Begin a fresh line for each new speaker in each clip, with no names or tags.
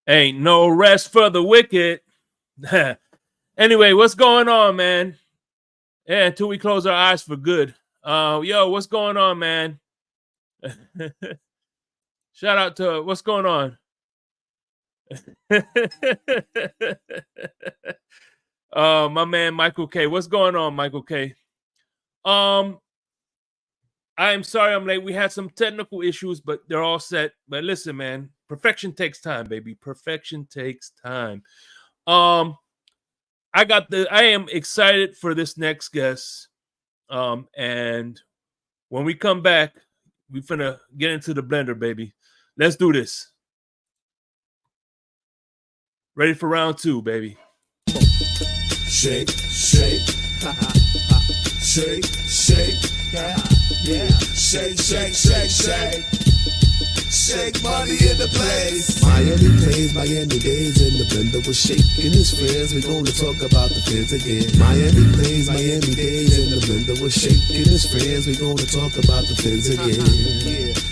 Ain't no rest for the wicked. Anyway, what's going on, man? Yeah, until we close our eyes for good. Yo, what's going on, man? Shout out to what's going on. My man Michael K. What's going on, Michael K? I am sorry I'm late. We had some technical issues, but they're all set. But listen, man, perfection takes time, baby. Perfection takes time. I am excited for this next guest. And when we come back, we finna get into the blender, baby. Let's do this. Ready for round two, baby.
Shake, shake, shake, shake, yeah. Shake, shake, shake, shake. Shake money in the place. Miami plays, Miami days in the blender was shaking his friends. We're gonna talk about the Fins again. Miami plays, Miami days in the blender was shaking his friends. We're gonna talk about the Fins again.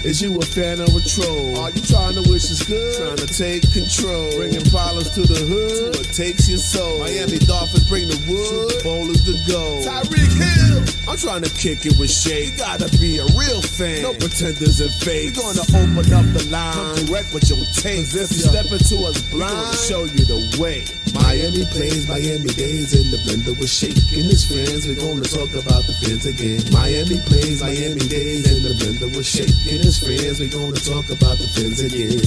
Is you a fan or a troll? Are you trying to wish us good? Trying to take control. Bringing problems to the hood. What takes your soul? Miami Dolphins bring the wood. Super Bowl is the goal. Tyreek Hill. I'm trying to kick it with Shake. You gotta be a real fan. No pretenders and fakes. We're gonna open up the line. Come correct with your taste. If you step into us blind, we're gonna show you the way. Miami plays, Miami days in the blender was shaking his friends. We're gonna talk about the Fins again. Miami plays, Miami days in the blender was shaking his friends. We're gonna talk about the Fins again.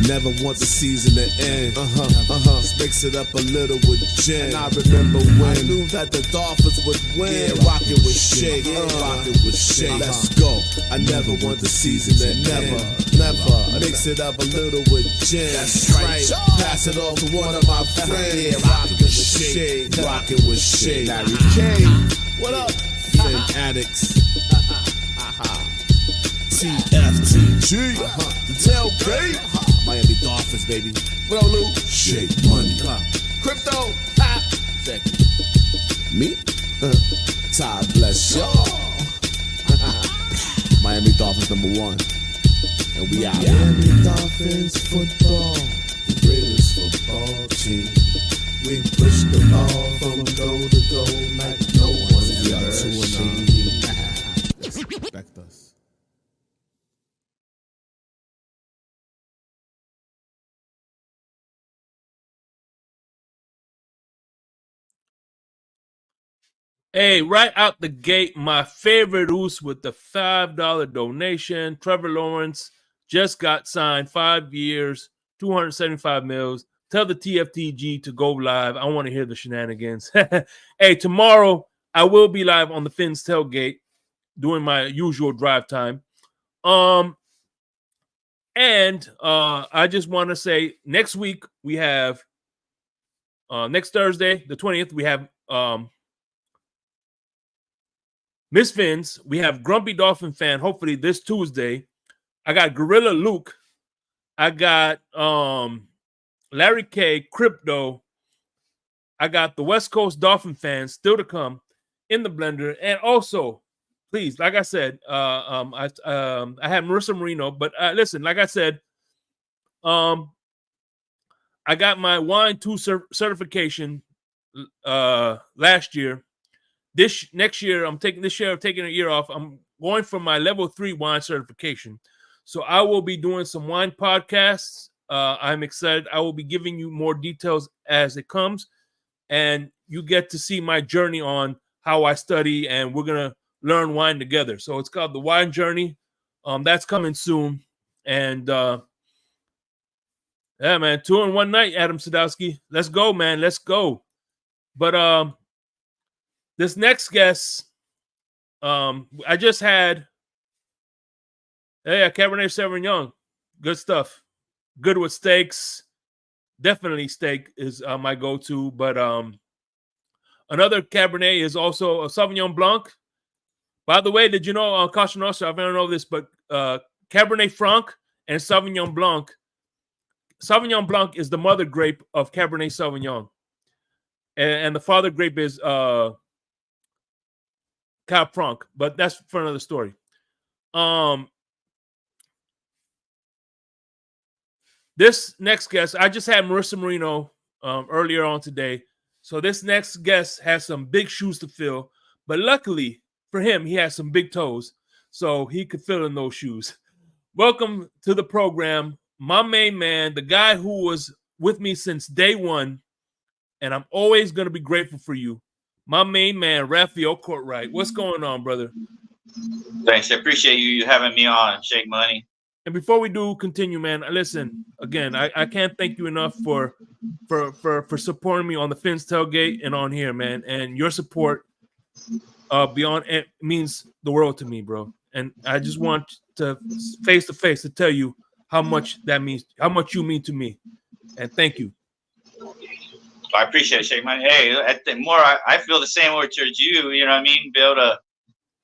Never want the season to end. Mix it up a little with gin. And I remember when I knew that the Dolphins would win. Yeah, rockin' with Shake, rockin' with Shake. Let's go. I never want the season to end. Never. Mix it up a little with gin. That's right. Pass it off to one of my friends. Yeah, rockin' with Shake, rockin' with Shake. Larry K. What up? Phin-Addicts. TFTG. The tailgate. Miami Dolphins, baby. What up, Lou? Shake money. Crypto. Check it. Me? God bless y'all. Miami Dolphins #1. And we out. Miami Dolphins football. The greatest football team. We push the ball from goal to goal like no one's ever seen. Respect us.
Hey, right out the gate, my favorite Oos with the $5 donation. Trevor Lawrence just got signed 5 years, 275 mils. Tell the TFTG to go live. I want to hear the shenanigans. Hey, tomorrow I will be live on the Fins tailgate doing my usual drive time. And I just want to say next week we have next Thursday, the 20th, we have Miss Fins. We have Grumpy Dolphin Fan, hopefully this Tuesday. I got Gorilla Luke. I got Larry K, Crypto. I got the West Coast Dolphin fans still to come in the blender. And also, please, like I said, I had Marissa Marino, but listen, like I said, I got my Wine 2 certification last year. Next year, I'm taking a year off. I'm going for my level 3 wine certification. So I will be doing some wine podcasts. I'm excited. I will be giving you more details as it comes. And you get to see my journey on how I study, and we're going to learn wine together. So it's called The Wine Journey. That's coming soon. And yeah, man, 2 in 1 night, Adam Sadowski. Let's go, man. Let's go. But this next guest, I just had Cabernet Sauvignon. Good stuff. Good with steaks. Definitely steak is my go-to. But another Cabernet is also a Sauvignon Blanc. By the way, did you know, Caution Nostra, I don't know this, but Cabernet Franc and Sauvignon Blanc is the mother grape of Cabernet Sauvignon. And the father grape is Cab Franc, but that's for another story. This next guest, I just had Marissa Marino earlier on today. So this next guest has some big shoes to fill. But luckily for him, he has some big toes. So he could fill in those shoes. Welcome to the program, my main man, the guy who was with me since day one. And I'm always going to be grateful for you. My main man, Rafael Kortright. What's going on, brother?
Thanks. I appreciate you having me on, Shake Money.
And before we do continue, man, listen, again, I can't thank you enough for supporting me on the Fins Tailgate and on here, man. And your support beyond it means the world to me, bro. And I just want to face to tell you how much that means, how much you mean to me. And thank you.
I appreciate it, Shake Money. Hey, I feel the same way towards you, you know what I mean? Be able to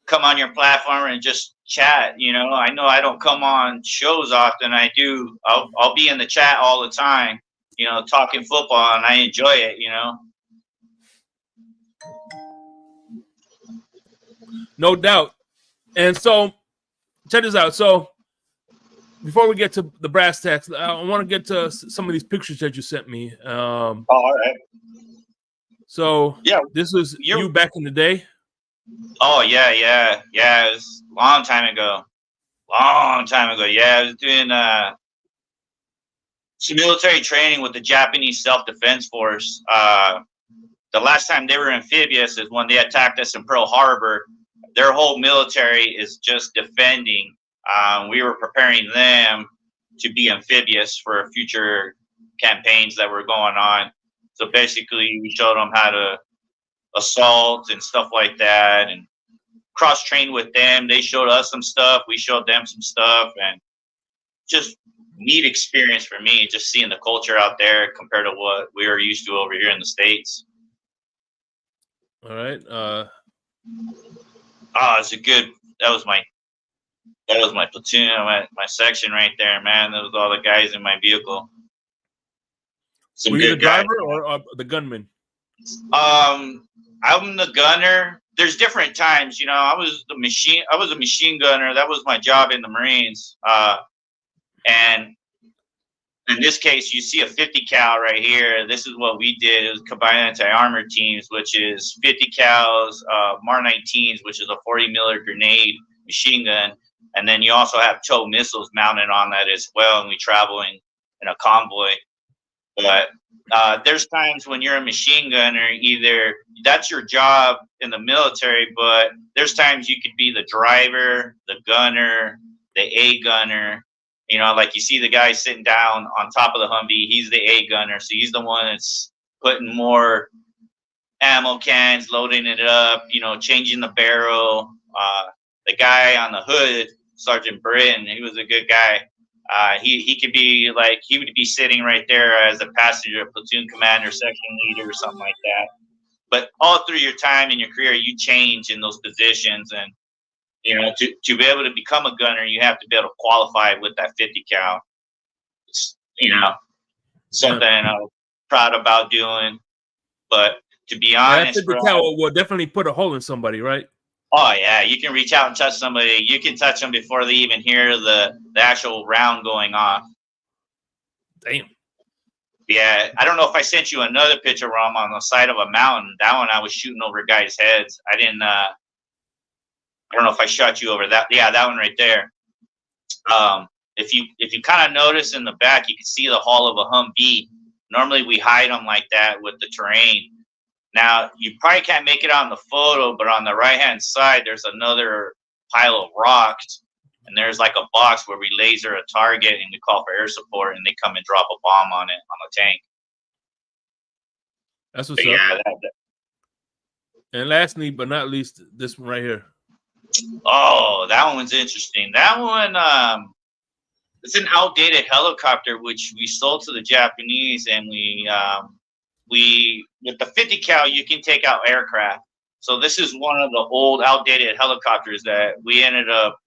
come on your platform and just chat, you know. I know I don't come on shows often. I'll be in the chat all the time, you know, talking football, and I enjoy it, you know.
No doubt. And so check this out. So before we get to the brass tacks, I want to get to some of these pictures that you sent me.
All right.
So
yeah,
this was you back in the day.
Oh yeah. It was a long time ago. Yeah, I was doing some military training with the Japanese Self-Defense Force. The last time they were amphibious is when they attacked us in Pearl Harbor. Their whole military is just defending. We were preparing them to be amphibious for future campaigns that were going on. So basically, we showed them how to assault and stuff like that, and cross-trained with them. They showed us some stuff. We showed them some stuff, and just neat experience for me, just seeing the culture out there compared to what we were used to over here in the States.
All right.
That was my platoon, my section right there, man. That was all the guys in my vehicle.
Were you the driver or the gunman?
I'm the gunner. There's different times, you know. I was a machine gunner. That was my job in the Marines. And in this case, you see a 50 cal right here. This is what we did. It was combined anti-armor teams, which is 50 cals, MAR-19s, which is a 40 millimeter grenade machine gun. And then you also have tow missiles mounted on that as well. And we travel in a convoy. But there's times when you're a machine gunner, either that's your job in the military, but there's times you could be the driver, the gunner, the A gunner. You know, like you see the guy sitting down on top of the Humvee, he's the A gunner. So he's the one that's putting more ammo cans, loading it up, you know, changing the barrel. The guy on the hood, Sergeant Britton, he was a good guy. He could be like, he would be sitting right there as a passenger, platoon commander, section leader, or something like that. But all through your time in your career, you change in those positions. And, you know, to be able to become a gunner, you have to be able to qualify with that 50 cal. It's, you know, something I'm proud about doing. But to be honest,
that 50 cal will definitely put a hole in somebody, right?
Oh, yeah. You can reach out and touch somebody. You can touch them before they even hear the actual round going off.
Damn.
Yeah. I don't know if I sent you another picture where I'm on the side of a mountain. That one I was shooting over guys' heads. I don't know if I shot you over that. Yeah, that one right there. If you kind of notice in the back, you can see the hull of a Humvee. Normally we hide them like that with the terrain. Now, you probably can't make it on the photo, but on the right-hand side, there's another pile of rocks, and there's like a box where we laser a target, and we call for air support, and they come and drop a bomb on it, on the tank.
That's what's up. Yeah, and lastly, but not least, this one right here.
Oh, that one's interesting. That one, it's an outdated helicopter, which we sold to the Japanese, and we with the 50 cal, you can take out aircraft. So this is one of the old outdated helicopters that we ended up,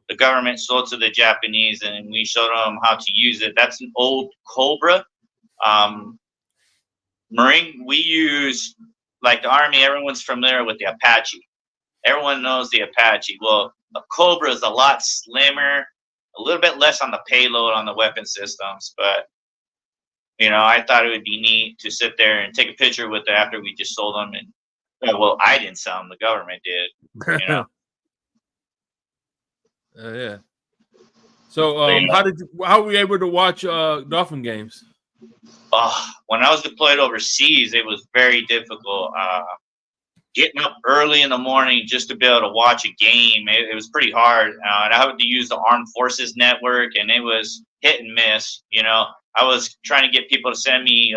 the government sold to the Japanese, and we showed them how to use it. That's an old Cobra. Marine, we use, like the Army, everyone's familiar with the Apache. Everyone knows the Apache. Well, a Cobra is a lot slimmer, a little bit less on the payload on the weapon systems, but I thought it would be neat to sit there and take a picture with it after we just sold them. And well, I didn't sell them; the government did.
Yeah. So, how were you able to watch Dolphin games?
When I was deployed overseas, it was very difficult. Getting up early in the morning just to be able to watch a game, it was pretty hard. And I had to use the Armed Forces Network, and it was hit and miss. I was trying to get people to send me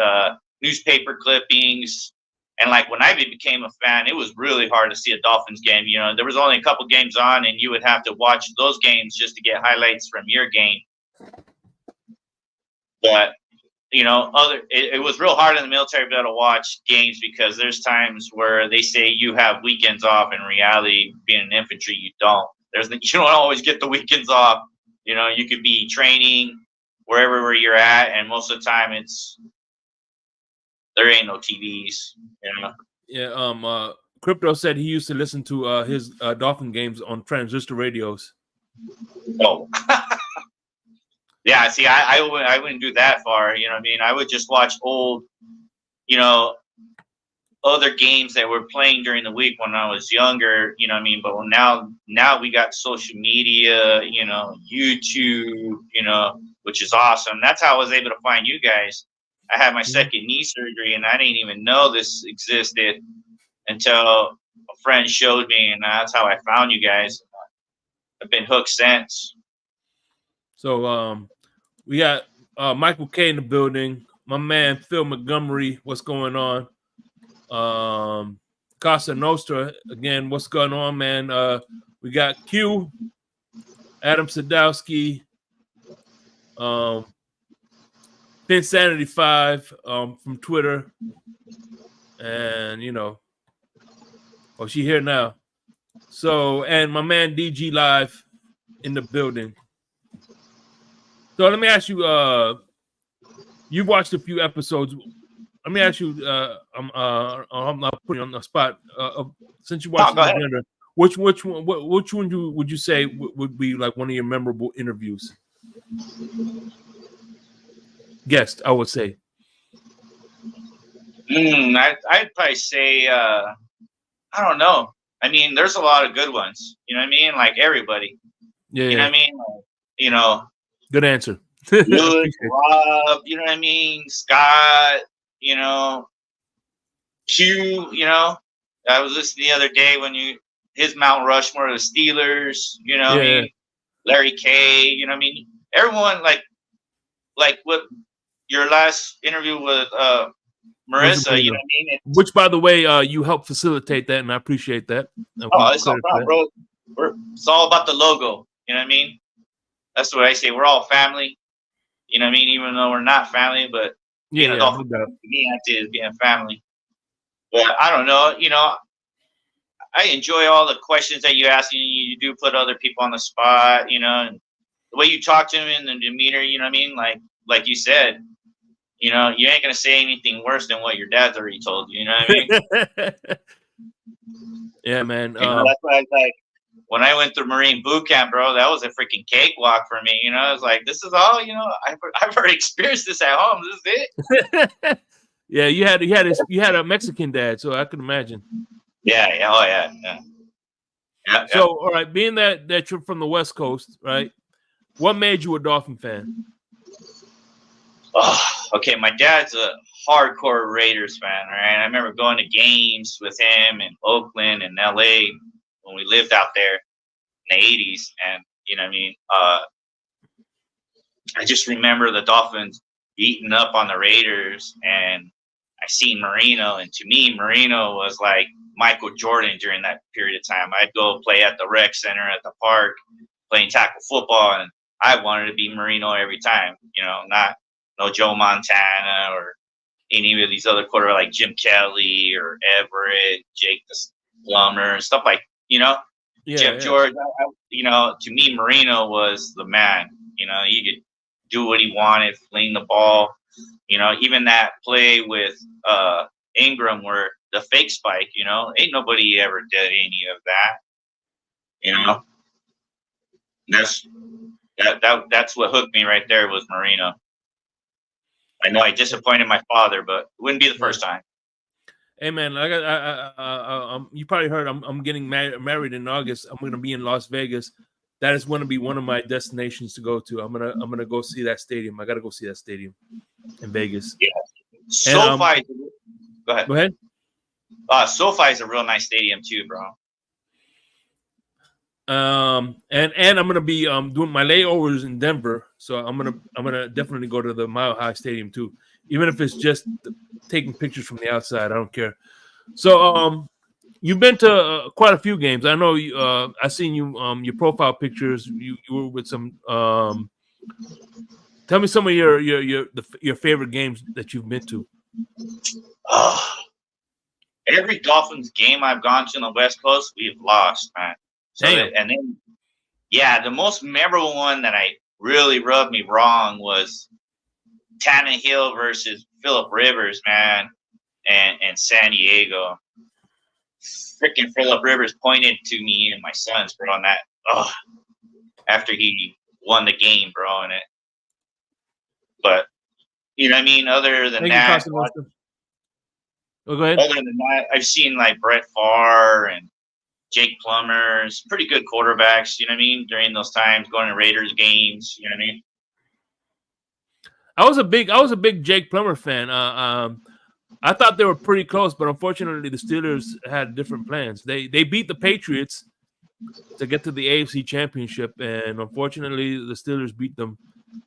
newspaper clippings. And like when I became a fan, it was really hard to see a Dolphins game. There was only a couple games on, and you would have to watch those games just to get highlights from your game. But it was real hard in the military to be able to watch games because there's times where they say you have weekends off. In reality, being an infantry, you don't. You don't always get the weekends off. You could be training wherever you're at, and most of the time there ain't no TVs.
Yeah. Crypto said he used to listen to his Dolphin games on transistor radios.
Oh. Yeah, see, I wouldn't do that far. I would just watch old, other games that were playing during the week when I was younger. But now we got social media, YouTube, which is awesome. That's how I was able to find you guys. I had my second knee surgery, and I didn't even know this existed until a friend showed me, and that's how I found you guys. I've been hooked since.
So, we got Michael K in the building. My man Phil Montgomery, what's going on? Casa Nostra, again, what's going on, man? We got Q, Adam Sadowski, Phin-Addict 5 from Twitter. And, she here now. So, and my man DG Live in the building. So let me ask you, you've watched a few episodes. Let me ask you, I'm not putting you on the spot. Since you watched the agenda, which one would you say would be like one of your memorable interviews? Guest, I would say.
I'd probably say, I don't know. I mean, there's a lot of good ones. You know what I mean? Like everybody.
Yeah.
You know what I mean?
Good answer.
Good, Rob, you know what I mean? Scott, Q, I was listening the other day when his Mount Rushmore, the Steelers, what I mean? Larry K, what I mean? Everyone like what your last interview with Marissa, you know what I mean?
Which, by the way, you helped facilitate that, and I appreciate that.
It's no problem, bro. It's all about the logo, you know what I mean? That's what I say. We're all family. You know what I mean? Even though we're not family, but being a Dolphin to me is being family. But I don't know. I enjoy all the questions that you ask. You do put other people on the spot. And the way you talk to them and the demeanor. You know what I mean? Like you said. You ain't gonna say anything worse than what your dad's already told you. You know what I mean? Yeah,
man.
That's why I was like. When I went through Marine boot camp, bro, that was a freaking cakewalk for me. I was like, this is all, I've already experienced this at home. This is it.
Yeah, you had a Mexican dad, so I could imagine.
Yeah.
So, all right, being that you're from the West Coast, right? What made you a Dolphin fan?
Oh, okay. My dad's a hardcore Raiders fan, right? I remember going to games with him in Oakland and LA when we lived out there in the 80s. And, I just remember the Dolphins beating up on the Raiders, and I seen Marino. And to me, Marino was like Michael Jordan during that period of time. I'd go play at the rec center at the park, playing tackle football, and I wanted to be Marino every time, not no Joe Montana or any of these other quarterbacks like Jim Kelly or Everett, Jake the Plumber, and stuff like, Jeff George. To me, Marino was the man. He could do what he wanted, fling the ball. Even that play with Ingram where the fake spike, ain't nobody ever did any of that. That's what hooked me right there was Marino. I know I disappointed my father, but it wouldn't be the first time.
Hey man, you probably heard I'm getting married in August. I'm gonna be in Las Vegas. That is going to be one of my destinations to go to. I'm gonna go see that stadium. I gotta go see that stadium in Vegas.
Yeah, SoFi. Go ahead.
Go ahead.
SoFi is a real nice stadium too, bro.
And I'm gonna be doing my layovers in Denver, so I'm gonna definitely go to the Mile High Stadium too, even if it's just taking pictures from the outside. I don't care. So you've been to quite a few games. I know you. I seen you your profile pictures. You were with some. Tell me some of your favorite games that you've been to.
Every Dolphins game I've gone to on the West Coast, we've lost, man. So and then, yeah, the most memorable one that I really rubbed me wrong was Tannehill versus Phillip Rivers, man, and San Diego. Freaking Phillip Rivers pointed to me and my sons, bro, on that. Oh, after he won the game, bro, and it. But you know what I mean. Other than that,
go ahead.
Other than that, I've seen like Brett Favre and Jake Plummer's pretty good quarterbacks, you know what I mean, during those times, going to Raiders games, you know what I mean?
I was a big Jake Plummer fan. I thought they were pretty close, but unfortunately the Steelers had different plans. They beat the Patriots to get to the AFC Championship, and unfortunately the Steelers beat them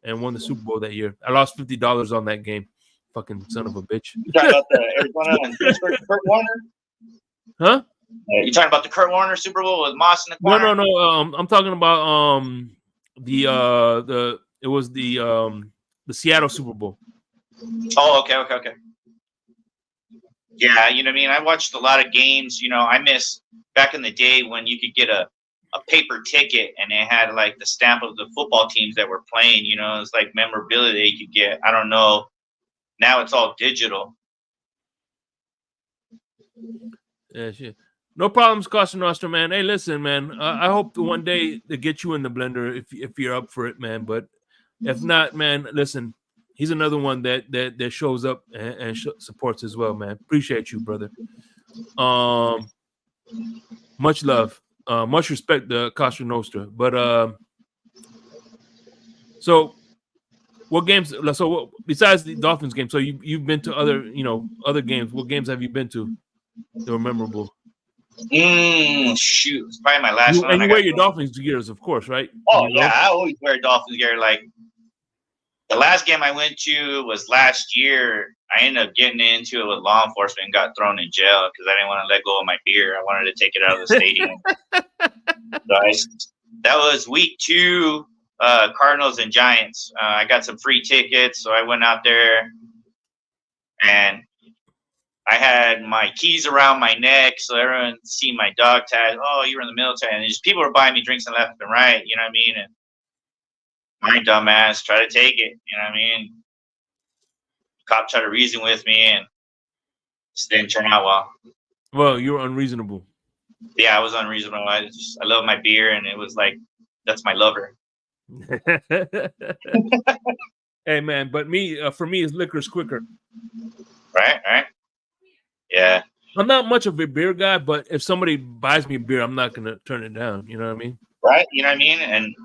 and won the Super Bowl that year. I lost $50 on that game. Fucking son of a bitch.
You talking about the Arizona and Pittsburgh Kurt Warner?
Huh?
You talking about the Kurt Warner Super Bowl with Moss in the corner?
No. I'm talking about it was the Seattle Super Bowl.
Oh, okay. Yeah, you know what I mean? I watched a lot of games. You know, I miss back in the day when you could get a paper ticket and it had like the stamp of the football teams that were playing. You know, it's like memorabilia you could get. I don't know. Now it's all digital.
Yeah, shit. No problems, Costa Nostra, man. Hey, listen, man. I hope one day to get you in the blender if you're up for it, man. But if not, man, listen. He's another one that shows up and supports as well, man. Appreciate you, brother. Much love, much respect to Costa Nostra. But so what games? So besides the Dolphins game, so you've been to other games. What games have you been to that were memorable?
Shoot, it's probably my last one.
And you wear your Dolphins gears, of course, right?
Oh yeah, I always wear Dolphins gear. Like the last game I went to was last year. I ended up getting into it with law enforcement and got thrown in jail because I didn't want to let go of my beer. I wanted to take it out of the stadium. That was week 2, Cardinals and Giants. I got some free tickets, so I went out there and I had my keys around my neck, so everyone see my dog tag. Oh, you were in the military, and just people were buying me drinks and left and right. You know what I mean? And my dumb ass tried to take it. You know what I mean? Cop tried to reason with me, and it didn't turn out well.
Well, you were unreasonable.
Yeah, I was unreasonable. I love my beer, and it was like that's my lover.
Hey man, but for me, liquor's quicker.
Right. Yeah.
I'm not much of a beer guy, but if somebody buys me a beer, I'm not gonna turn it down. You know what I mean?
Right. You know what I mean? And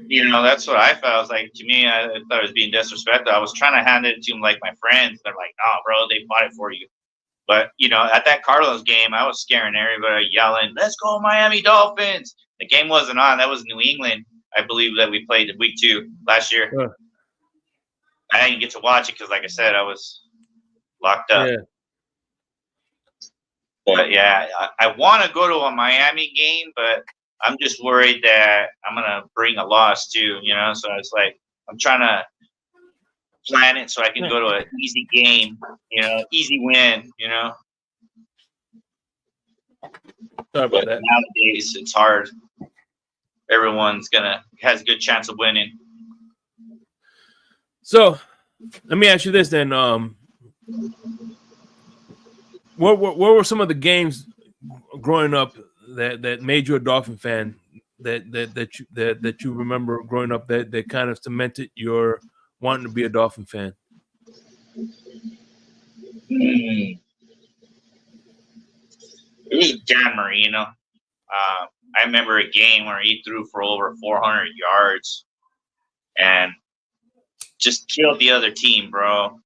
that's what I felt. I was like, to me, I thought it was being disrespectful. I was trying to hand it to them like my friends. They're like, "No, bro, they bought it for you." But at that Cardinals game, I was scaring everybody, yelling, "Let's go, Miami Dolphins!" The game wasn't on. That was New England, I believe, that we played week 2 last year. I didn't get to watch it because, like I said, I was locked up.
Yeah.
But yeah, I want to go to a Miami game, but I'm just worried that I'm gonna bring a loss too. So it's like I'm trying to plan it so I can go to an easy game. Easy win.
Sorry about that.
Nowadays it's hard. Everyone's has a good chance of winning.
So, let me ask you this then. What were some of the games growing up that made you a Dolphin fan that you remember growing up that kind of cemented your wanting to be a Dolphin fan?
It was Dan Marino. I remember a game where he threw for over 400 yards and just killed the other team, bro.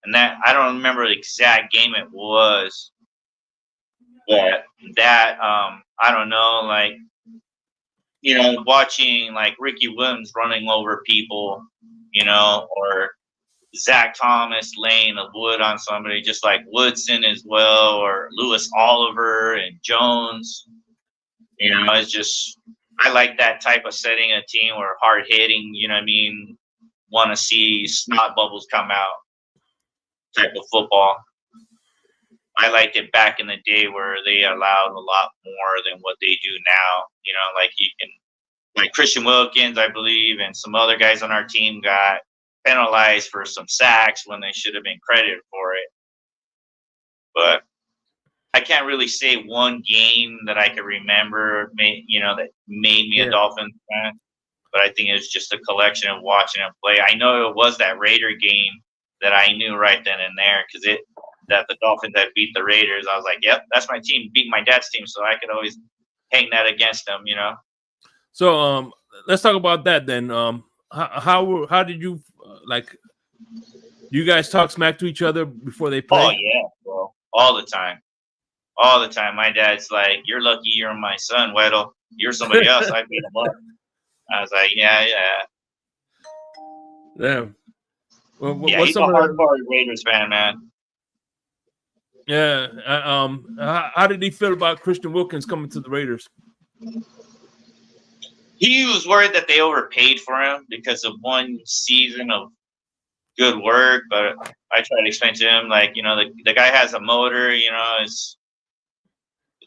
And that, I don't remember the exact game it was, but that, I don't know, like, you know, watching like Ricky Williams running over people, you know, or Zach Thomas laying a wood on somebody, just like Woodson as well, or Lewis Oliver and Jones. You know, it's just, I like that type of setting a team where hard hitting, you know what I mean, want to see snot bubbles come out type of football. I liked it back in the day where they allowed a lot more than what they do now. You know, like you can, like Christian Wilkins, I believe, and some other guys on our team got penalized for some sacks when they should have been credited for it. But I can't really say one game that I can remember, you know, that made me a Dolphins fan. But I think it was just a collection of watching them play. I know it was that Raider game that I knew right then and there because that the Dolphins had beat the Raiders. I was like, yep, that's my team. Beat my dad's team, so I could always hang that against them, you know.
So let's talk about that then. How did you like? You guys talk smack to each other before they play?
Oh yeah, bro, all the time. All the time. My dad's like, "You're lucky you're my son, Weddle. You're somebody else. I beat him up." I was like, "Yeah."
Damn. Well,
yeah, he's a hardcore Raiders fan, man.
Yeah. How did he feel about Christian Wilkins coming to the Raiders?
He was worried that they overpaid for him because of one season of good work. But I tried to explain to him, like, you know, the guy has a motor. You know, it's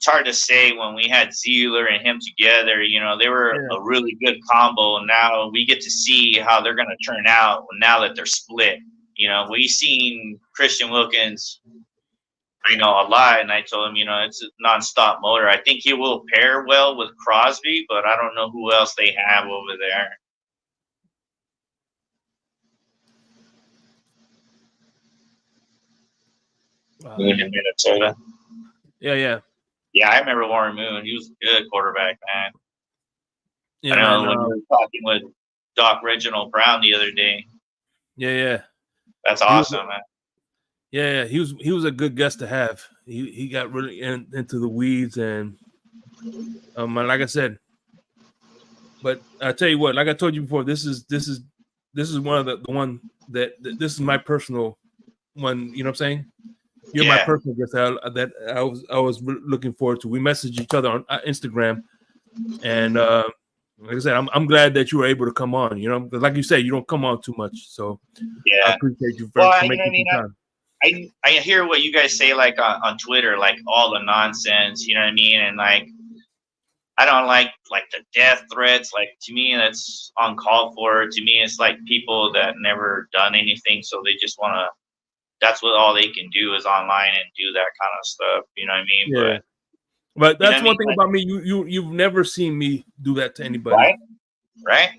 hard to say when we had Zeeler and him together. You know, they were a really good combo. And now we get to see how they're going to turn out now that they're split. You know, we've seen Christian Wilkins, I know, a lot. And I told him, you know, it's a nonstop motor. I think he will pair well with Crosby, but I don't know who else they have over there. Moon in Minnesota.
Yeah.
Yeah, I remember Warren Moon. He was a good quarterback, man.
Yeah,
I know when we were talking with Doc Reginald Brown the other day.
Yeah.
That's awesome, man.
Yeah, he was a good guest to have. He got really into the weeds and like I said, but I tell you what, like I told you before, this is one of the one that this is my personal one. You know what I'm saying? You're my personal guest that I was looking forward to. We messaged each other on Instagram, and like I said, I'm glad that you were able to come on. You know, like you say, you don't come on too much, so I appreciate you for making some time.
I hear what you guys say, like on Twitter, like all the nonsense. You know what I mean? And like, I don't like the death threats. Like, to me, that's uncalled for. To me, it's like people that never done anything, so they just want to. That's what all they can do is online and do that kind of stuff. You know what I mean?
Yeah. But that's one thing about me. You've never seen me do that to anybody.
Right.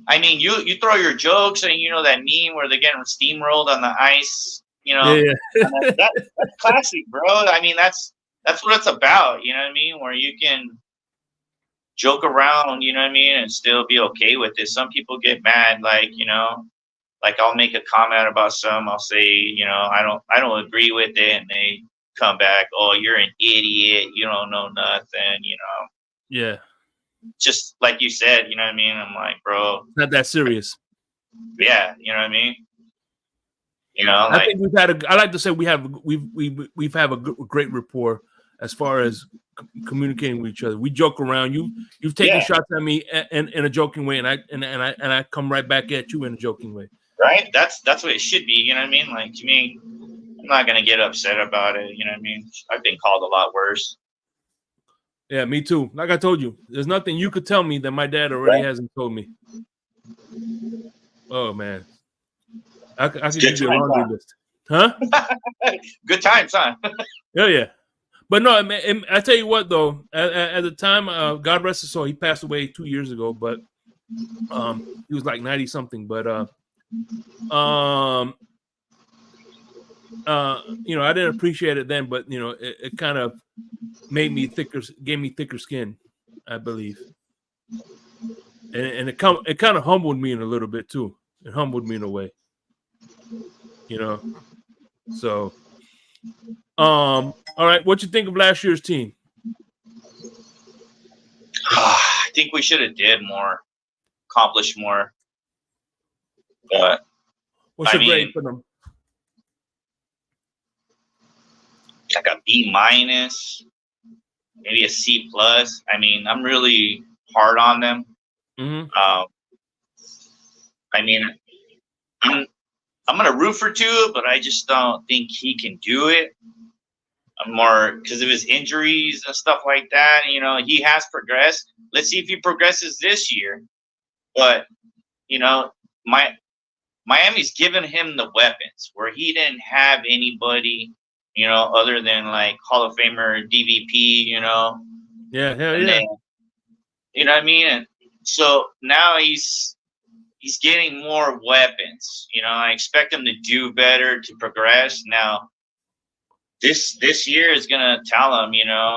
I mean, you throw your jokes and you know that meme where they're getting steamrolled on the ice. You know, that's classic, bro. I mean, that's what it's about. You know what I mean? Where you can joke around. You know what I mean, and still be okay with it. Some people get mad, like, you know. Like, I'll make a comment about some. I'll say, you know, I don't agree with it, and they come back, oh, you're an idiot. You don't know nothing. You know.
Yeah.
Just like you said, you know what I mean. I'm like, bro,
it's not that serious.
Yeah, you know what I mean. You know,
I think we've had I like to say we've had a great rapport as far as communicating with each other. We joke around. You've taken shots at me in a joking way, and I come right back at you in a joking way.
Right? That's what it should be. You know what I mean? Like, to me, I'm not gonna get upset about it. You know what I mean? I've been called a lot worse.
Yeah, me too. Like I told you, there's nothing you could tell me that my dad already hasn't told me. Oh man, I could give you a laundry list, huh?
Good times, huh?
Yeah. But no, I tell you what though, at the time, God rest his soul, he passed away 2 years ago, but he was like 90 something. But I didn't appreciate it then, but it kind of gave me thicker skin, I believe. And it kind of humbled me in a little bit too. It humbled me in a way, So, all right, what you think of last year's team?
I think we should have did more, accomplished more. But
what's your grade for them?
Like a B-, maybe a C+. I mean, I'm really hard on them.
Mm-hmm.
I mean, I'm gonna root for Tua, but I just don't think he can do it. More because of his injuries and stuff like that. He has progressed. Let's see if he progresses this year. But Miami's given him the weapons where he didn't have anybody, other than like Hall of Famer DVP.
Yeah, hell
and
yeah.
Then, you know what I mean? And so now he's getting more weapons. I expect him to do better, to progress. Now, this year is gonna tell him,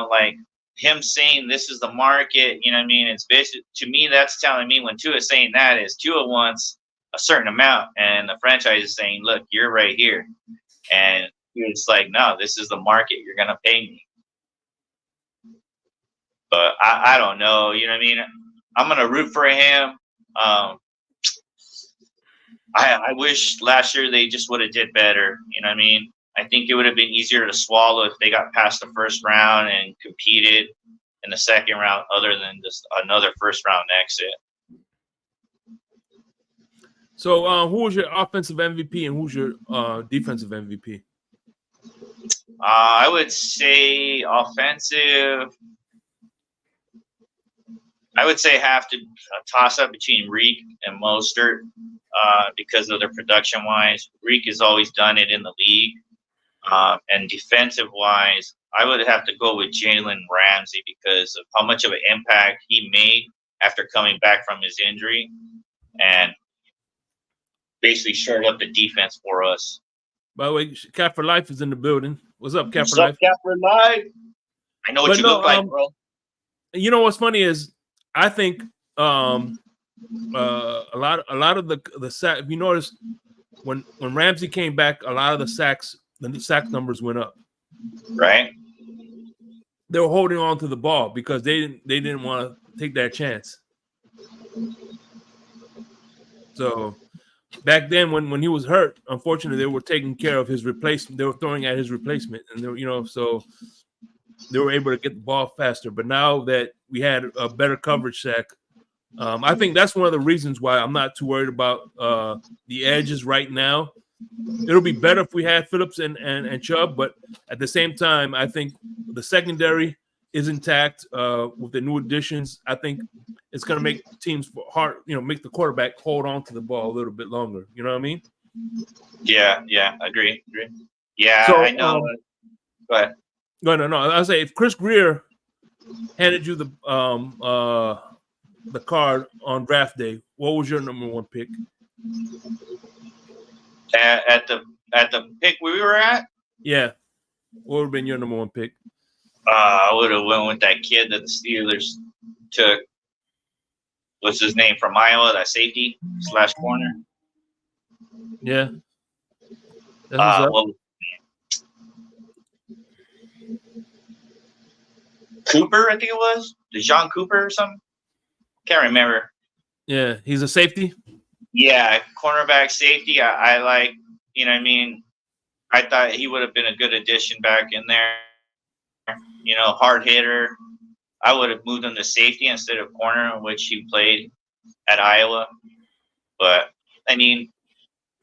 like him saying this is the market. You know what I mean? It's basically, to me, that's telling me when Tua is saying that is Tua wants a certain amount, and the franchise is saying, look, you're right here, and it's like, no, this is the market. You're gonna pay me. But I don't know. You know what I mean? I'm gonna root for him. I wish last year they just would have did better. You know what I mean? I think it would have been easier to swallow if they got past the first round and competed in the second round, other than just another first round exit.
So, who was your offensive MVP and who's your defensive MVP?
I would say offensive. I would say have to toss up between Reek and Mostert because of their production wise. Reek has always done it in the league. And defensive wise, I would have to go with Jalen Ramsey because of how much of an impact he made after coming back from his injury and basically shored up the defense for us.
By the way, Cat for Life is in the building. What's up, Cat
What's
for
up,
Life?
Cat for Life? I know what you look like, bro.
You know what's funny is I think a lot of the sack. If you notice, when Ramsey came back, a lot of the sack numbers went up.
Right.
They were holding on to the ball because they didn't want to take that chance. So back then, when he was hurt, unfortunately, they were taking care of his replacement. They were throwing at his replacement, and so they were able to get the ball faster. But now that we had a better coverage sack, I think that's one of the reasons why I'm not too worried about the edges right now. It'll be better if we had Phillips and Chubb, but at the same time, I think the secondary is intact with the new additions. I think it's going to make teams hard, make the quarterback hold on to the ball a little bit longer. You know what I mean?
Yeah, agree. Yeah,
so,
I know. Go ahead.
No. I'll say if Chris Greer handed you the card on draft day, what was your number one pick?
At the pick we were at?
Yeah. What would have been your number one pick?
I would have went with that kid that the Steelers took. What's his name from Iowa? That safety / corner.
Yeah.
Cooper, I think it was. DeJean Cooper or something. Can't remember.
Yeah, he's a safety.
Yeah, cornerback safety. I like, you know what I mean? I thought he would have been a good addition back in there. Hard hitter. I would have moved him to safety instead of corner, which he played at Iowa. But, I mean,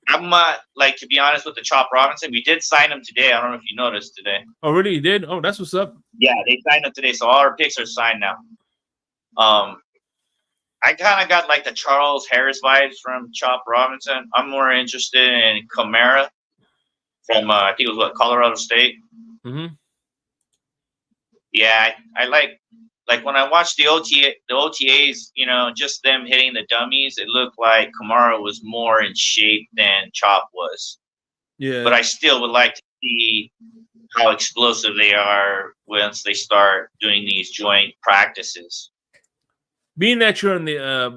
I'm not, to be honest with the Chop Robinson, we did sign him today. I don't know if you noticed today.
Oh, really? You did? Oh, that's what's up.
Yeah, they signed him today, so all our picks are signed now. I kind of got the Charles Harris vibes from Chop Robinson. I'm more interested in Kamara from, I think it was Colorado State.
Mm-hmm.
Yeah, I like when I watched the OTAs, you know, just them hitting the dummies, it looked like Kamara was more in shape than Chop was. But
Yeah.
I still would like to see how explosive they are once they start doing these joint practices.
Being that you're in the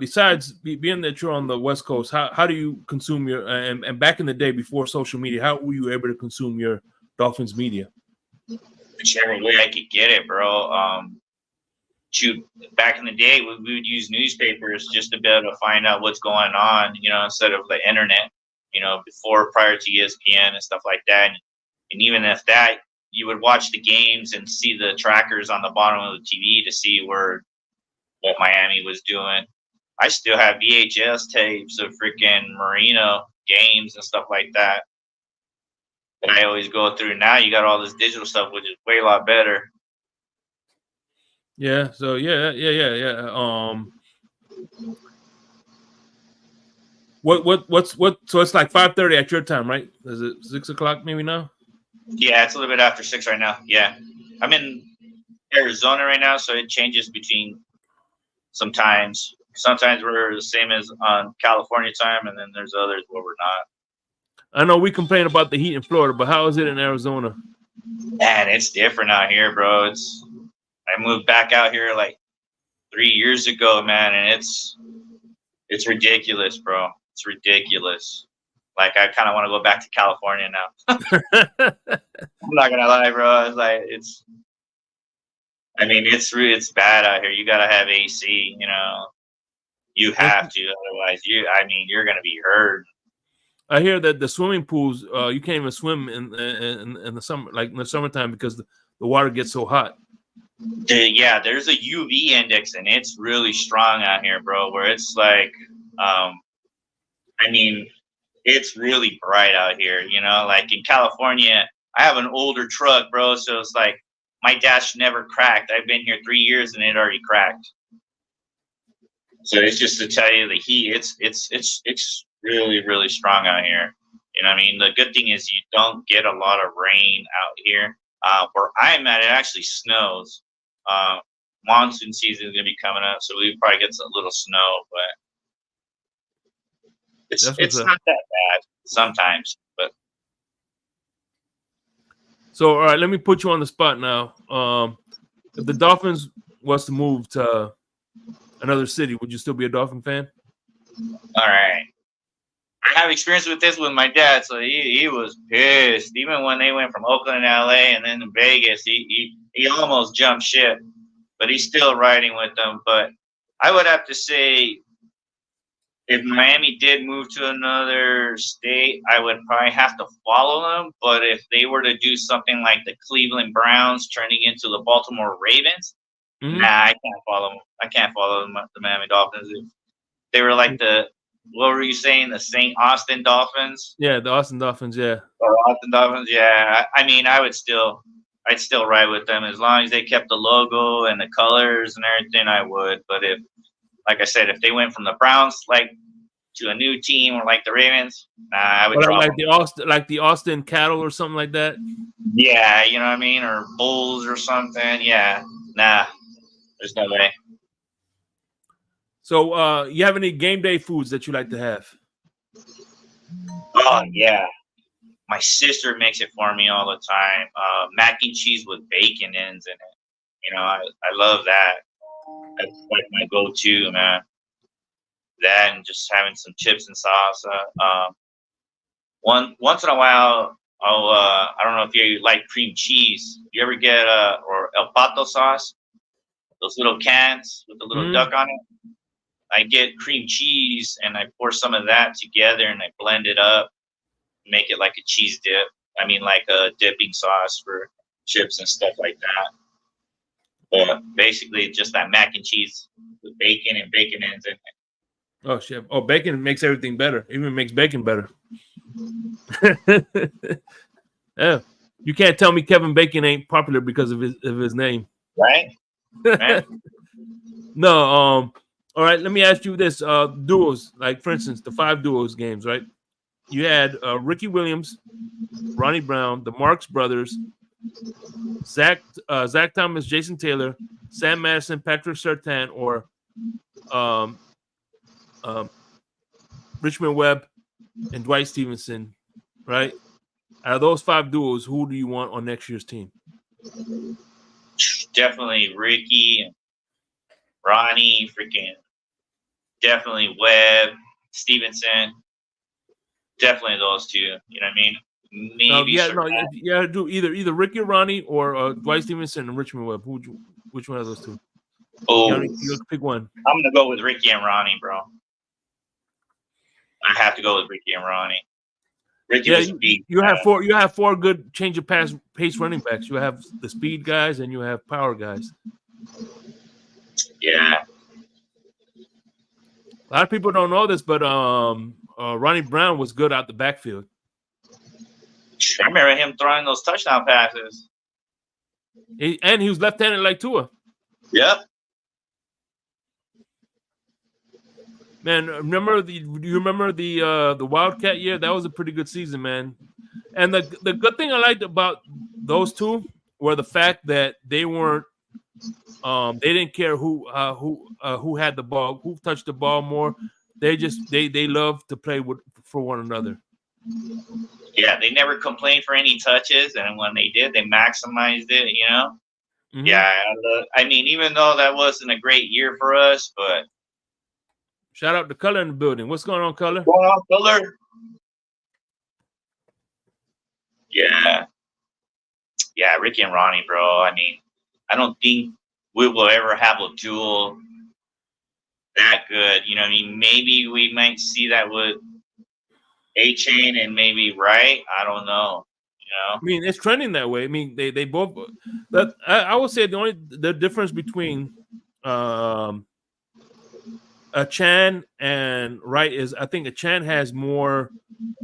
being that you're on the West Coast, how do you consume your and back in the day before social media, how were you able to consume your Dolphins media?
Whichever way I could get it, bro. Shoot, back in the day, we would use newspapers just to be able to find out what's going on, you know, instead of the internet, you know, prior to ESPN and stuff like that. And even if that, you would watch the games and see the trackers on the bottom of the TV to see what Miami was doing. I still have VHS tapes of freaking Marino games and stuff like that. And I always go through. Now you got all this digital stuff, which is way a lot better.
Yeah. So yeah. What? So it's like 5:30 at your time, right? Is it 6:00 maybe now?
Yeah, it's a little bit after 6 right now. Yeah, I'm in Arizona right now, so it changes between sometimes. Sometimes we're the same as on California time, and then there's others where we're not.
I know we complain about the heat in Florida, but how is it in Arizona?
Man, it's different out here, bro. I moved back out here like 3 years ago, man, and it's ridiculous, bro. It's ridiculous. Like I kind of want to go back to California now. I'm not gonna lie, bro. It's bad out here. You gotta have AC, you know. You have to, otherwise you're gonna be hurt.
I hear that the swimming pools, you can't even swim in the summer, like in the summertime, because the water gets so hot.
Yeah, there's a UV index, and it's really strong out here, bro. Where it's like, it's really bright out here. You know, like in California, I have an older truck, bro. So it's like my dash never cracked. I've been here 3 years, and it already cracked. So it's just to tell you the heat. It's really, really strong out here. You know what I mean? The good thing is you don't get a lot of rain out here. Where I'm at, it actually snows. Monsoon season is going to be coming up, so we probably get a little snow, but it's not that bad sometimes. But
so, all right, let me put you on the spot now. If the Dolphins was to move to another city, would you still be a Dolphin fan?
All right. I have experience with this with my dad, so he was pissed. Even when they went from Oakland to LA and then to Vegas, he almost jumped ship, but he's still riding with them. But I would have to say, if Miami did move to another state, I would probably have to follow them. But if they were to do something like the Cleveland Browns turning into the Baltimore Ravens, nah, I can't follow them. I can't follow the Miami Dolphins. If they were like what were you saying? The St. Austin Dolphins?
Yeah, the Austin Dolphins, yeah.
Oh, Austin Dolphins, yeah. I'd still ride with them as long as they kept the logo and the colors and everything. I would, but like I said, if they went from the Browns to a new team or like the Ravens, I would drop
like the Austin Cattle or something like that.
Yeah, you know what I mean, or Bulls or something. Yeah, nah, there's no way.
So, you have any game day foods that you like to have?
Oh yeah, my sister makes it for me all the time. Mac and cheese with bacon ends in it. You know, I love that. That's like my go-to, man. That and just having some chips and salsa. Once in a while, I don't know if you like cream cheese. You ever get or El Pato sauce? Those little cans with the little duck on it. I get cream cheese and I pour some of that together and I blend it up, make it like a cheese dip. I mean, like a dipping sauce for chips and stuff like that. But basically, just that mac and cheese with bacon and bacon ends in it.
Oh shit! Oh, bacon makes everything better. Even makes bacon better. Yeah, you can't tell me Kevin Bacon ain't popular because of his name,
right?
No. All right, let me ask you this: duos, like for instance, the 5 duos games, right? You had Ricky Williams, Ronnie Brown, the Marx Brothers, Zach Thomas, Jason Taylor, Sam Madison, Patrick Surtain, or um, Richmond Webb and Dwight Stevenson, right? Out of those 5 duos, who do you want on next year's team?
Definitely Ricky, Ronnie, freaking definitely Webb, Stevenson. Definitely those 2. You know what I mean? Maybe
do either Ricky, Ronnie, or Dwight Stevenson and Richmond Webb. Which one of those 2?
Oh,
you pick one.
I'm gonna go with Ricky and Ronnie, bro. I have to go with Ricky and Ronnie. Ricky was beat.
You have 4 good change of pace running backs. You have the speed guys and you have power guys.
Yeah.
A lot of people don't know this, but Ronnie Brown was good out the backfield.
I remember him throwing those touchdown passes.
And he was left-handed like Tua.
Yep.
Man, do you remember the Wildcat year? That was a pretty good season, man. And the good thing I liked about those 2 were the fact that they weren't they didn't care who had the ball, who touched the ball more. They loved to play for one another.
Yeah, they never complained for any touches, and when they did, they maximized it, you know?
Mm-hmm.
Yeah, I mean, even though that wasn't a great year for us, but...
Shout out to Color in the building. What's going on, Color?
What's going on, Color? Yeah. Yeah, Ricky and Ronnie, bro. I mean, I don't think we will ever have a duel that good. You know what I mean? Maybe we might see that with A-Chain and maybe Wright. I don't know. You know?
I mean, it's trending that way. I mean, they both. I would say the difference between Chan and Wright is I think Chan has more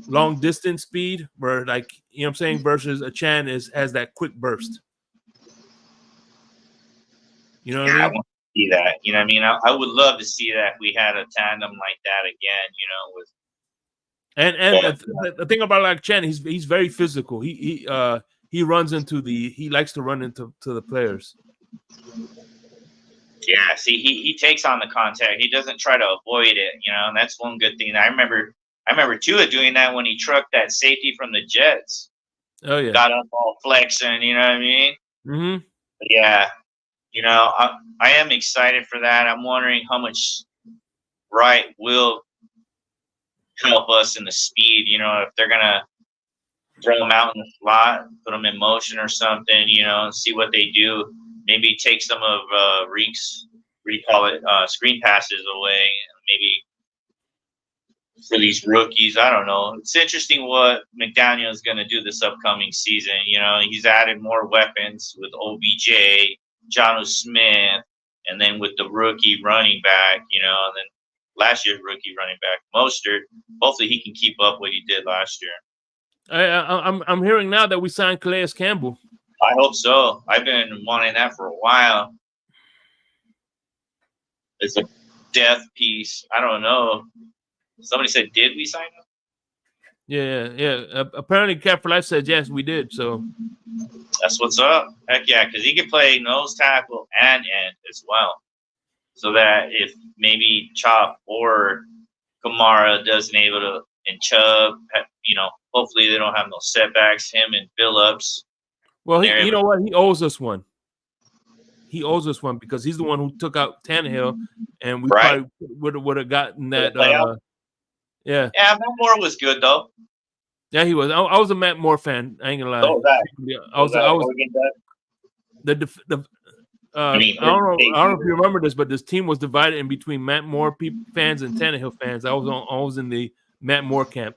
long distance speed, where like you know what I'm saying, versus Chan has that quick burst. You know what I mean?
I want to see that. You know what I mean? I would love to see that if we had a tandem like that again. You know, with.
And the thing about like Chan, he's very physical. He runs into he likes to run into the players.
Yeah, see, he takes on the contact. He doesn't try to avoid it, you know, and that's one good thing. I remember Tua doing that when he trucked that safety from the Jets.
Oh yeah,
got up all flexing, you know what I mean?
Mm-hmm.
But yeah, you know, I am excited for that. I'm wondering how much Wright will help us in the speed. You know, if they're gonna throw them out in the slot, put them in motion or something, you know, and see what they do. Maybe take some of Reek's, screen passes away. Maybe for these rookies, I don't know. It's interesting what McDaniel is going to do this upcoming season. You know, he's added more weapons with OBJ, Jonnu Smith, and then with the rookie running back, you know, and then last year's rookie running back, Mostert. Hopefully he can keep up what he did last year.
I'm hearing now that we signed Calais Campbell.
I hope so. I've been wanting that for a while. It's a death piece. I don't know. Somebody said, did we sign him?
Yeah. Apparently, Cap for Life said, yes, we did. So
that's what's up. Heck yeah, because he can play nose tackle and end as well. So that if maybe Chop or Kamara doesn't able to, and Chubb, you know, hopefully they don't have no setbacks, him and Phillips.
Well, you know what? He owes us one. He owes us one because he's the one who took out Tannehill, and we probably would have gotten that. Yeah,
Matt Moore was good though.
Yeah, he was. I was a Matt Moore fan. I ain't gonna lie. I was. I don't know if you remember this, but this team was divided in between Matt Moore fans and Tannehill fans. I was in the Matt Moore camp.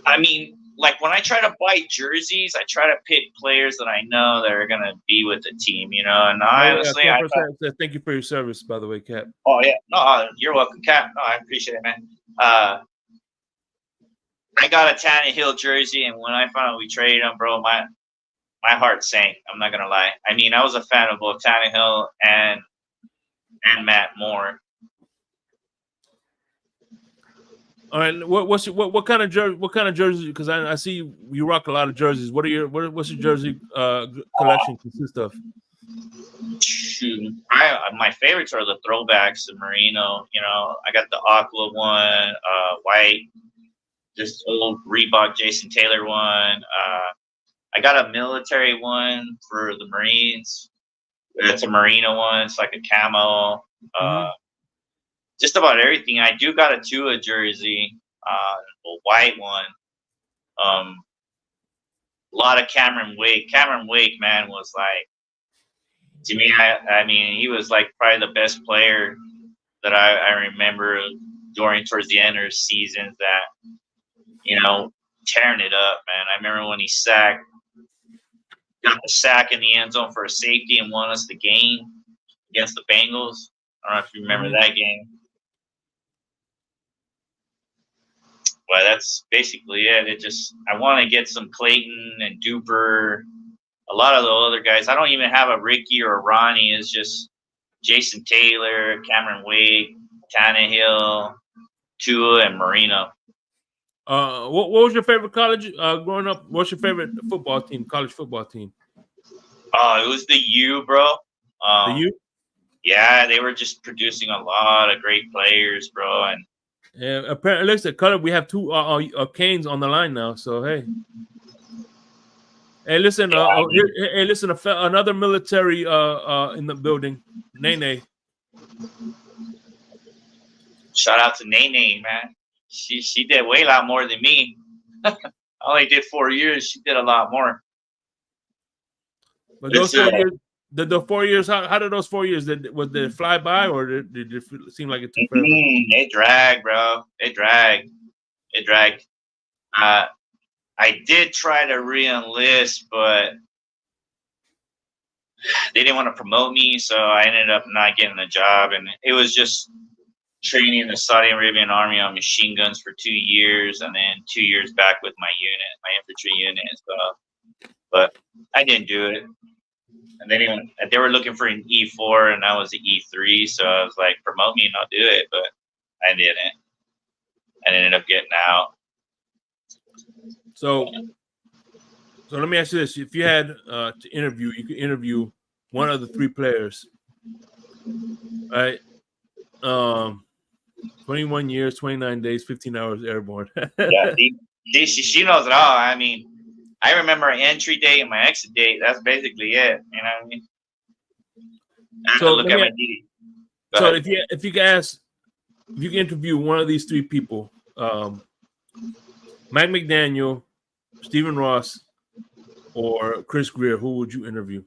I mean, like when I try to buy jerseys, I try to pick players that I know that are gonna be with the team, you know. And honestly,
thank you for your service, by the way, Cap.
Oh yeah, no, you're welcome, Cap. No, I appreciate it, man. I got a Tannehill jersey, and when I found out we traded him, bro, my heart sank. I'm not gonna lie. I mean, I was a fan of both Tannehill and Matt Moore.
All right. What kind of jersey? What kind of jersey? Because I see you rock a lot of jerseys. What's your jersey collection consist of?
Shoot, my favorites are the throwbacks, the merino. You know, I got the aqua one, white, this old Reebok Jason Taylor one. I got a military one for the Marines. It's a merino one. It's like a camo. Just about everything. I do got a Tua jersey, a white one. A lot of Cameron Wake. Cameron Wake, man, was like, to me, I mean, he was like probably the best player that I remember towards the end of the seasons that, you know, tearing it up, man. I remember when he got the sack in the end zone for a safety and won us the game against the Bengals. I don't know if you remember that game. But that's basically it. I want to get some Clayton and Duper. A lot of the other guys. I don't even have a Ricky or a Ronnie. It's just Jason Taylor, Cameron Wake, Tannehill, Tua, and Marino.
What was your favorite college growing up? What's your favorite football team? College football team?
It was the U, bro.
The U?
Yeah, they were just producing a lot of great players, bro. And
yeah, apparently, looks like color. We have two Canes on the line now. So hey. Hey, listen! Listen! Another military in the building, Nene.
Shout out to Nene, man. She did way a lot more than me. I only did 4 years. She did a lot more.
But those 4 years, the 4 years, how did those 4 years? Did it fly by, or did it seem like it took forever?
It dragged, bro. It dragged. I did try to re-enlist, but they didn't want to promote me, so I ended up not getting a job. And it was just training in the Saudi Arabian Army on machine guns for 2 years, and then 2 years back with my unit, my infantry unit. So, but I didn't do it. And they were looking for an E4, and I was an E3, so I was like, promote me and I'll do it, but I didn't. I ended up getting out.
So let me ask you this: if you had to interview, you could interview one of the three players, right? 21 years, 29 days, 15 hours airborne.
Yeah, she knows it all. I mean, I remember my entry date and my exit date. That's basically it. You know what I mean? I
So
look at my DD.
So if you can interview one of these three people, Mike McDaniel, Stephen Ross, or Chris Greer, who would you interview?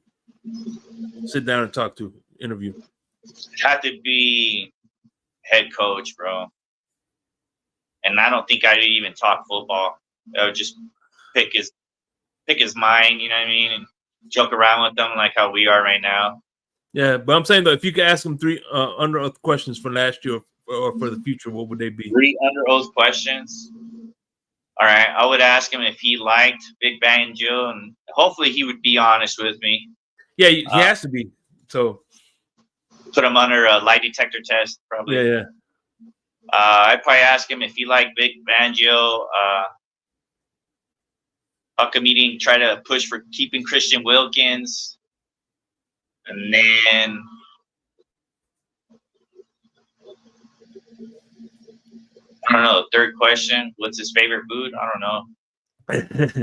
Sit down and talk to. Interview.
It had to be head coach, bro. And I don't think I'd even talk football. I would just pick his mind, you know what I mean, and joke around with them like how we are right now.
Yeah, but I'm saying though, if you could ask him three under oath questions for last year or for the future, what would they be?
3 under oath questions. All right, I would ask him if he liked Big Bang Joe, and hopefully he would be honest with me.
Yeah, he has to be. So
put him under a lie detector test, probably.
Yeah.
I'd probably ask him if he liked Vic Fangio. How come he didn't try to push for keeping Christian Wilkins? And then I don't know. Third question: what's his favorite food? I don't know.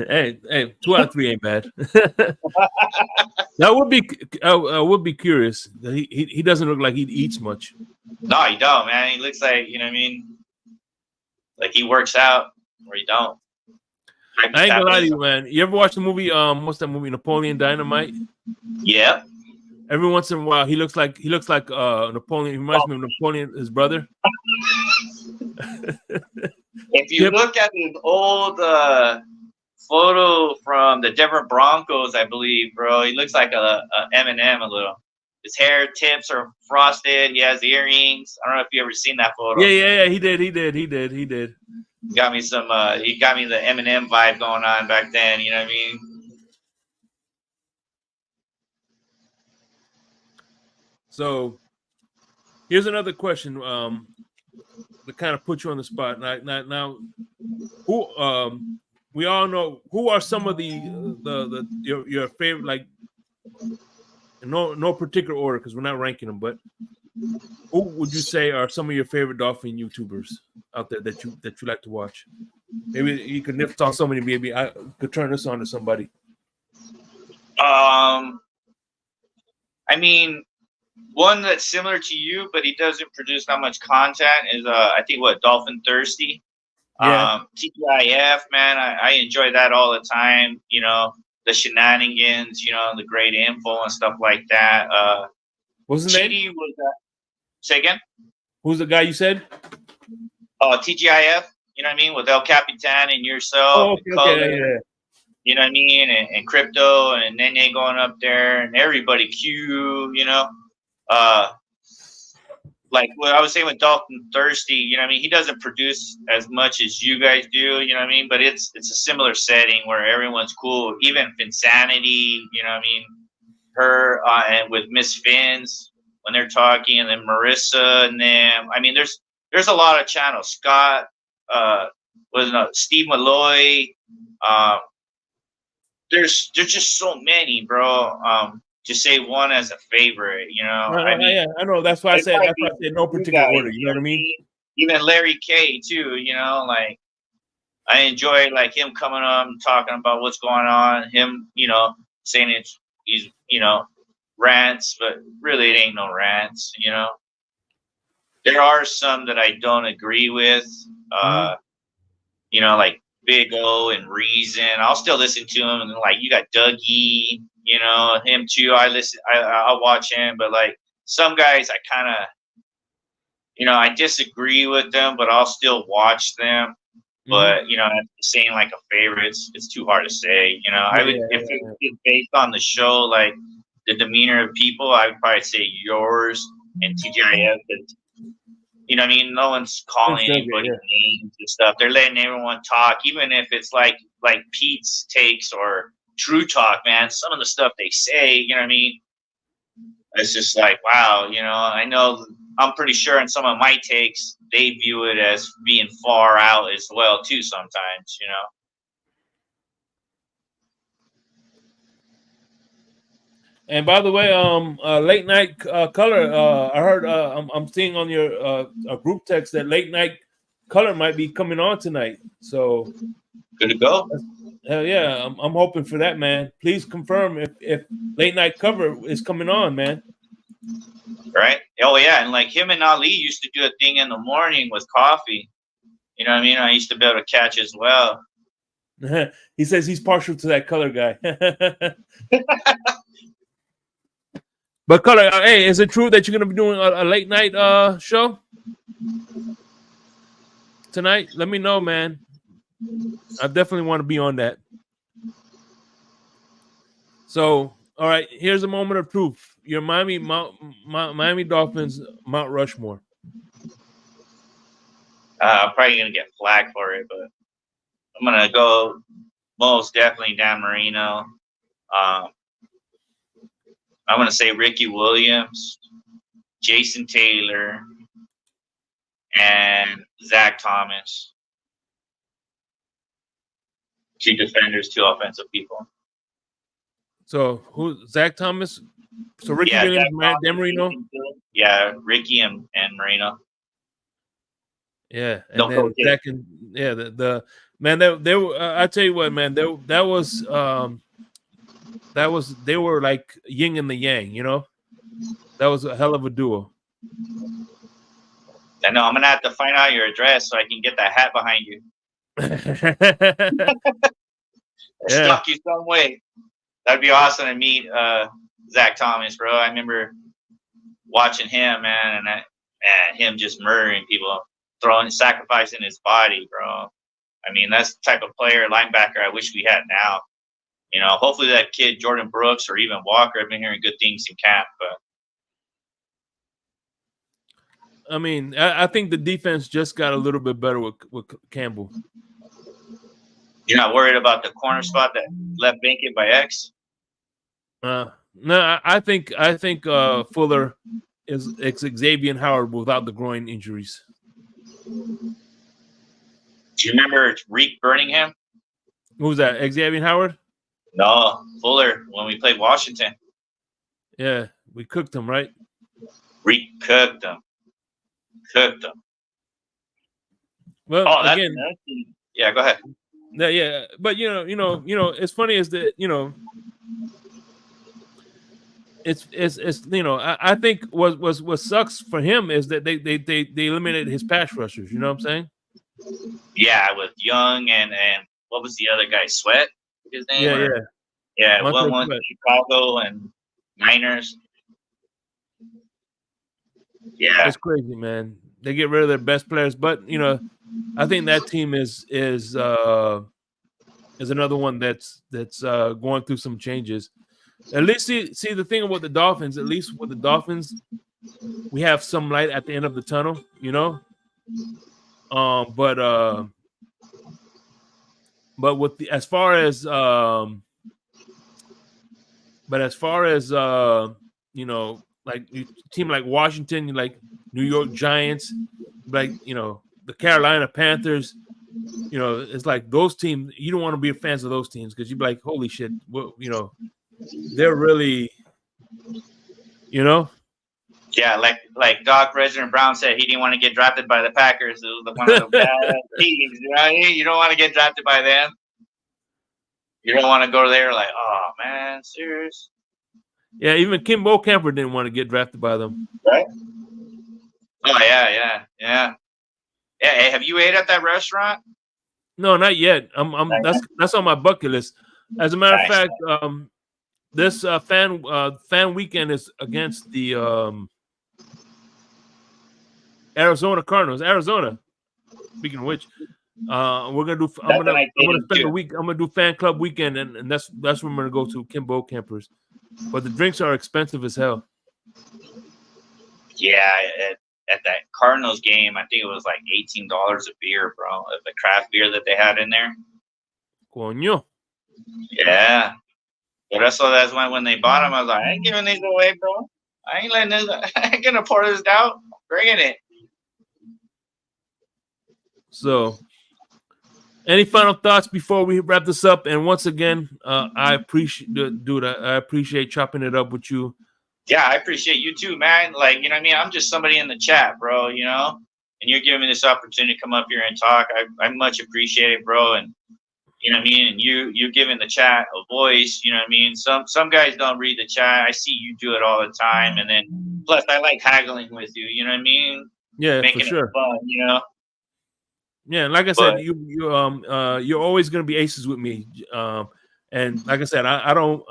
hey, 2 out of 3 ain't bad. I would be curious. He doesn't look like he eats much.
No, he don't, man. He looks like, you know what I mean, like he works out, or he don't.
I ain't gonna lie to you, man. You ever watch the movie? What's that movie? Napoleon Dynamite.
Yeah.
Every once in a while, he looks like Napoleon. He reminds me of Napoleon, his brother.
If you look at his old photo from the Denver Broncos, I believe, bro, he looks like a Eminem a little. His hair tips are frosted. He has earrings. I don't know if you ever seen that photo.
Yeah. He did.
He got me the Eminem vibe going on back then. You know what I mean?
So, here's another question. to kind of put you on the spot. Now, who we all know who are some of your favorite, like no particular order because we're not ranking them, but who would you say are some of your favorite Dolphin YouTubers out there that you like to watch? Maybe you could nip on somebody. Maybe I could turn this on to somebody.
I mean, one that's similar to you, but he doesn't produce that much content is I think Dolphin Thirsty.
Yeah.
TGIF, man, I enjoy that all the time. You know, the shenanigans, you know, the great info and stuff like that.
What's his name?
Was say again?
Who's the guy you said?
TGIF. You know what I mean? With El Capitan and yourself.
Oh, okay,
Color,
yeah.
You know what I mean? And Crypto and Nene going up there and everybody Q, you know. Like what I was saying with Dolphin Thirsty, you know what I mean? He doesn't produce as much as you guys do, you know what I mean? But it's a similar setting where everyone's cool. Even Phin-Sanity, you know what I mean? Her and with Miss Fins when they're talking, and then Marissa and them. I mean, there's a lot of channels. Scott, Steve Malloy. There's just so many, bro. To say one as a favorite, you know. I mean,
yeah, I know. That's why I said no particular order. You know what I mean?
Even Larry K too. You know, like I enjoy like him coming up and talking about what's going on. Him, you know, saying he's you know rants, but really it ain't no rants. You know, there are some that I don't agree with. You know, like Big O and Reason. I'll still listen to him, and like you got Dougie. You know, him too. I'll watch him, but like some guys, I kind of, you know, I disagree with them, but I'll still watch them. But you know, saying like a favorite, it's too hard to say. You know, if it's based on the show, like the demeanor of people, I would probably say yours and TGIF. You know what I mean? No one's calling anybody names and stuff. They're letting everyone talk, even if it's like Pete's takes or True Talk, man. Some of the stuff they say, you know what I mean? It's just like, wow, you know, I'm pretty sure in some of my takes, they view it as being far out as well, too, sometimes, you know?
And by the way, late night color. I heard I'm seeing on your group text that late night color might be coming on tonight. So
good to go.
Hell yeah, I'm hoping for that, man. Please confirm if late night cover is coming on, man.
Right? Oh yeah, and like him and Ali used to do a thing in the morning with coffee. You know what I mean? I used to be able to catch as well.
He says he's partial to that color guy. But color, hey, is it true that you're gonna be doing a late night show tonight? Let me know, man. I definitely want to be on that. So, all right, here's a moment of truth. Your Miami Dolphins Mount Rushmore.
I'm probably gonna get flack for it, but I'm gonna go most definitely Dan Marino. I'm gonna say Ricky Williams, Jason Taylor, and Zach Thomas. 2 defenders, 2 offensive people.
So who? Zach Thomas. So Ricky Williams, Dan Marino.
Yeah, Ricky and Marino.
Yeah, and then Zach and the man. They were. I tell you what, man. That was they were like yin and the yang. You know, that was a hell of a duo.
I know. I'm gonna have to find out your address so I can get that hat behind you. Stuck you some way. That'd be awesome to meet Zach Thomas, bro. I remember watching him, man, and him just murdering people, sacrificing his body, bro. I mean, that's the type of player, linebacker I wish we had now. You know, hopefully that kid, Jordan Brooks or even Walker, I've been hearing good things in camp, but
I mean, I think the defense just got a little bit better with Campbell.
You're not worried about the corner spot that left vacant by X?
No, I think Fuller is Xavier Howard without the groin injuries.
Do you remember Reek Birmingham?
Who was that? Xavier Howard?
No, Fuller, when we played Washington.
Yeah, we cooked him, right?
Reek cooked them.
Well,
Oh, that's
again,
yeah, go ahead.
yeah, but it's funny is that it's I think what sucks for him is that they eliminated his pass rushers. You know what I'm saying?
Yeah, with Young and what was the other guy? Sweat, his name? Yeah. One Chicago and Niners. Yeah,
it's crazy, man. They get rid of their best players, but I think that team is another one that's going through some changes. At least see the thing about the Dolphins. At least with the Dolphins, we have some light at the end of the tunnel. But with as far as like a team like Washington, like New York Giants, like the Carolina Panthers, it's like those teams. You don't want to be fans of those teams because you'd be like, holy shit, they're really,
Yeah, like Doc President Brown said, he didn't want to get drafted by the Packers. It was one of the bad teams, right? You don't want to get drafted by them. You don't want to go there like, oh man, serious.
Yeah, even Kimbo Camper didn't want to get drafted by them.
Right? Oh yeah. Hey, have you ate at that restaurant?
No, not yet. That's on my bucket list. As a matter of fact, this fan weekend is against the Arizona Cardinals. Arizona. Speaking of which, we're gonna do. I'm gonna spend the week. I'm gonna do fan club weekend, and that's where I'm gonna go to Kimbo Campers. But the drinks are expensive as hell.
Yeah, at that Cardinals game, I think it was like $18 a beer, bro. The craft beer that they had in there.
Coño.
Yeah. But that's why when they bought them, I was like, I ain't giving these away, bro. I ain't gonna pour this out. I'm bringing it.
So, any final thoughts before we wrap this up? And once again, I appreciate chopping it up with you.
Yeah, I appreciate you too, man. Like, you know what I mean? I'm just somebody in the chat, bro, and you're giving me this opportunity to come up here and talk. I much appreciate it, bro. And you know what I mean? And you're giving the chat a voice, you know what I mean? Some guys don't read the chat. I see you do it all the time. And then plus I like haggling with you, you know what I mean?
Yeah,
making
for sure.
It fun,
Yeah, like I said, you're always gonna be aces with me. And like I said, I don't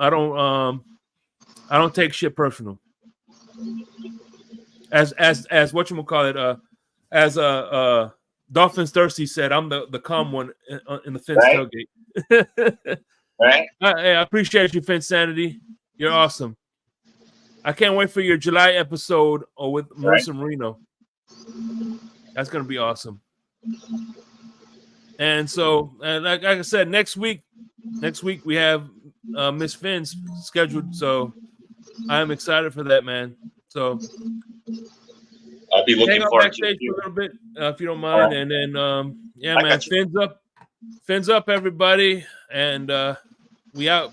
take shit personal. As whatchamacallit, as Dolphins Thirsty said, I'm the calm one in the Fins tailgate.
Right.
Hey, I appreciate you, Finsanity. You're awesome. I can't wait for your July episode with Marissa Marino. That's gonna be awesome. And so, like I said, next week we have Miss Finn's scheduled. So I'm excited for that, man. So
I'll be looking forward to it
for a little bit, if you don't mind. And then, man, Fins up, everybody, and we out.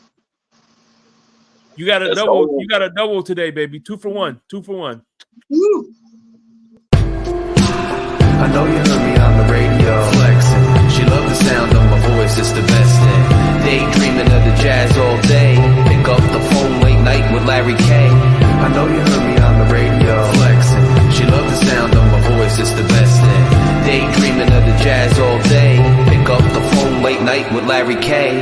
You got a double. You got a double today, baby. 2 for 1. 2 for 1.
Woo.
I know you heard me on the radio flexing. She loved the sound of my voice, it's the best thing. Daydreaming of the jazz all day. Pick up the phone late night with Larry K. I know you heard me on the radio flexing. She loved the sound of my voice, it's the best thing. Daydreaming of the jazz all day. Pick up the phone late night with Larry K.